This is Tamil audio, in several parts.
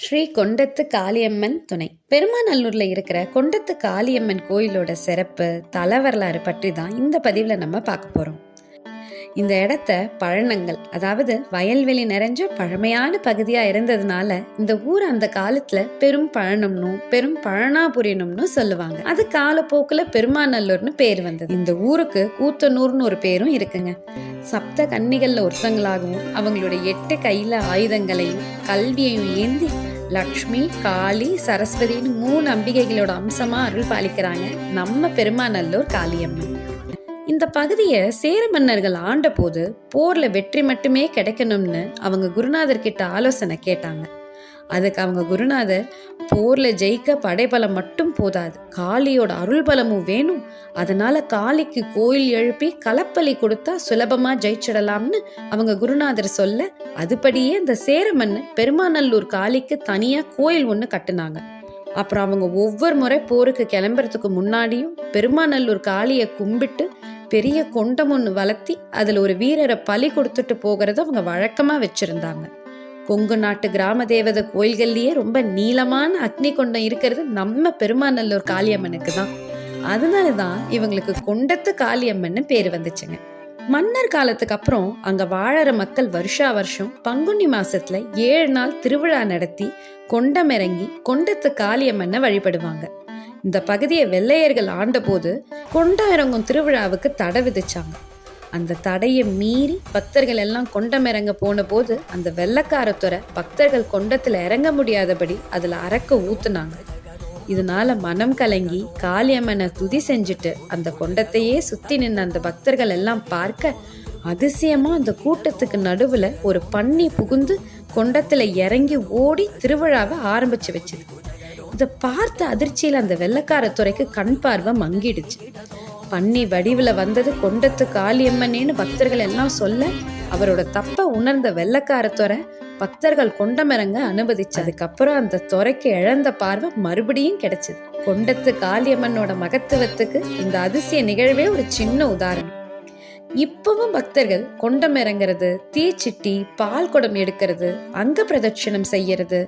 ஸ்ரீ கொண்டத்து காளியம்மன் துணை. பெருமாநல்லூர்ல இருக்கிற கொண்டத்து காளியம்மன் கோயிலோட சிறப்பு, தலவரலாறு பற்றி தான் இந்த பதிவுல நம்ம பார்க்க போறோம். இந்த இடத்த பழனங்கள், அதாவது வயல்வெளி நிறைஞ்ச பழமையான பகுதியா இருந்ததுனால இந்த ஊர் அந்த காலத்துல பெரும் பழனம்னும் பெரும் பழனாபுரியனும்னு சொல்லுவாங்க. அது காலப்போக்குல பெருமாநல்லூர்னு பேர் வந்தது. இந்த ஊருக்கு கூத்தனூர்னு ஒரு பேரும் இருக்குங்க. சப்த கன்னிகள்ல ஒருத்தங்களாகவும் அவங்களுடைய 8 கையில ஆயுதங்களையும் கல்வியையும் ஏந்தி லக்ஷ்மி, காளி, சரஸ்வதினு 3 அம்பிகைகளோட அம்சமா அருள் பாலிக்கிறாங்க நம்ம பெருமாநல்லூர் காளியம்மன். இந்த பகுதியை சேர மன்னர்கள் ஆண்ட போது போர்ல வெற்றி மட்டுமே கிடைக்கணும்னு அவங்க குருநாதர் கிட்ட ஆலோசனை கேட்டாங்க. அதுக்கு அவங்க குருநாதர், போர்ல ஜெயிக்க படைபலம் மட்டும் போதாது, காளியோட அருள் பலமும் வேணும். அதனால காளிக்கு கோயில் எழுப்பி களப்பலி கொடுத்தா சுலபமா ஜெயிச்சிடலாம்னு அவங்க குருநாதர் சொல்ல, அதுபடியே அந்த சேர மன்னன் பெருமாநல்லூர் காளிக்கு தனியா கோயில் ஒண்ணு கட்டுனாங்க. அப்புறம் அவங்க ஒவ்வொரு முறை போருக்கு கிளம்புறதுக்கு முன்னாடியும் பெருமாநல்லூர் காளியை கும்பிட்டு பெரிய கொண்டம் ஒன்று வளர்த்தி அதுல ஒரு வீரரை பலி கொடுத்துட்டு போகிறத அவங்க வழக்கமா வச்சிருந்தாங்க. கொங்கு நாட்டு கிராம தேவதை கோயில்கள்லயே ரொம்ப நீளமான அக்னி கொண்டம் இருக்கிறது நம்ம பெருமாநல்லூர் காளியம்மனுக்கு தான். அதனாலதான் இவங்களுக்கு கொண்டத்து காளியம்மன்னு பேரு வந்துச்சுங்க. மன்னர் காலத்துக்கு அப்புறம் அங்க வாழற மக்கள் வருஷா வருஷம் பங்குனி மாசத்துல 7 நாள் திருவிழா நடத்தி கொண்டம் இறங்கி கொண்டத்து காளியம்மனை வழிபடுவாங்க. இந்த பகுதியை வெள்ளையர்கள் ஆண்ட போது கொண்டம் இறங்கும் திருவிழாவுக்கு தடை விதிச்சாங்க. அந்த தடையை மீறி பக்தர்கள் எல்லாம் கொண்டம் இறங்க போன போது அந்த வெள்ளக்காரத்துறை பக்தர்கள் கொண்டத்துல இறங்க முடியாதபடி அதுல அரக்க ஊத்துனாங்க. இதனால மனம் கலங்கி காளியம்மனை துதி செஞ்சுட்டு அந்த கொண்டத்தையே சுத்தி நின்ன அந்த பக்தர்கள் எல்லாம் பார்க்க, அதிசயமா அந்த கூட்டத்துக்கு நடுவுல ஒரு பன்னி புகுந்து கொண்டத்துல இறங்கி ஓடி திருவிழாவை ஆரம்பிச்சு வச்சுது. இதை பார்த்த அதிர்ச்சியில அந்த வெள்ளக்காரத்துறைக்கு கண் பார்வை மங்கிடுச்சு. பன்னி வடிவுல வந்தது கொண்டத்து காளியம்மனேன்னு பக்தர்கள் எல்லாம் சொல்ல, அவரோட தப்ப உணர்ந்த வெள்ளக்காரத்துறை பக்தர்கள் கொண்டமிறங்க அனுமதிச்சு. அதுக்கப்புறம் அந்த துறைக்கு இழந்த பார்வை மறுபடியும் கிடைச்சது. கொண்டத்து காளியம்மனோட மகத்துவத்துக்கு இந்த அதிசய நிகழ்வே ஒரு சின்ன உதாரணம். இப்பவும் பக்தர்கள் கொண்டம் இறங்குறது, தீச்சிட்டி, பால் குடம் எடுக்கிறது, அங்க பிரதட்சணம் செய்யறது,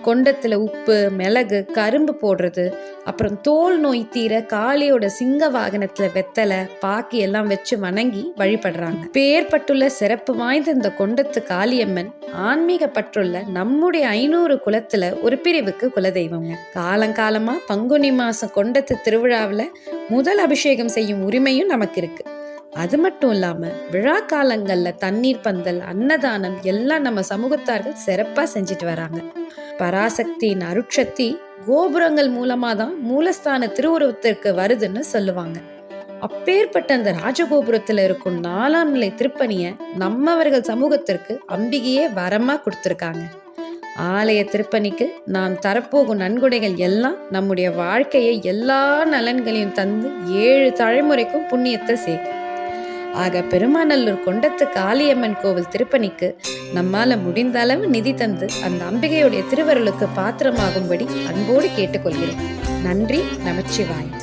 கொண்டத்துல உப்பு, மிளகு, கரும்பு போடுறது, அப்புறம் தோல் நோய் தீர காளியோட சிங்க வாகனத்துல வெத்தலை, பாக்கி எல்லாம் வச்சு வணங்கி வழிபடுறாங்க. பேர்பட்டுள்ள சிறப்பு வாய்ந்த இந்த கொண்டத்து காளியம்மன் ஆன்மீக பற்றுள்ள நம்முடைய 500 குலத்துல ஒரு பிரிவுக்கு குலதெய்வங்க. காலங்காலமா பங்குனி மாசம் கொண்டத்து திருவிழாவில முதல் அபிஷேகம் செய்யும் உரிமையும் நமக்கு இருக்கு. அது மட்டும் இல்லாம விழா காலங்கள்ல தண்ணீர் பந்தல், அன்னதானம் எல்லாம் நம்ம சமூகத்தார்கள் சிறப்பா செஞ்சுட்டு வராங்க. பராசக்தியின் அருட்சக்தி கோபுரங்கள் மூலமா தான் மூலஸ்தான திருவுருவத்திற்கு வருதுன்னு சொல்லுவாங்க. அப்பேற்பட்ட அந்த ராஜகோபுரத்துல இருக்கும் 4ஆம் நிலை திருப்பணிய நம்மவர்கள் சமூகத்திற்கு அம்பிகையே வரமா கொடுத்திருக்காங்க. ஆலய திருப்பணிக்கு நாம் தரப்போகும் நன்கொடைகள் எல்லாம் நம்முடைய வாழ்க்கையை எல்லா நலன்களையும் தந்து 7 தலைமுறைக்கும் புண்ணியத்தை சேர்க்கும். ஆக பெருமாநல்லூர் கொண்டத்து காளியம்மன் கோவில் திருப்பணிக்கு நம்மால முடிந்த அளவு நிதி தந்து அந்த அம்பிகையுடைய திருவருளுக்கு பாத்திரமாகும்படி அன்போடு கேட்டுக்கொள்கிறோம். நன்றி. நமச்சிவாயம்.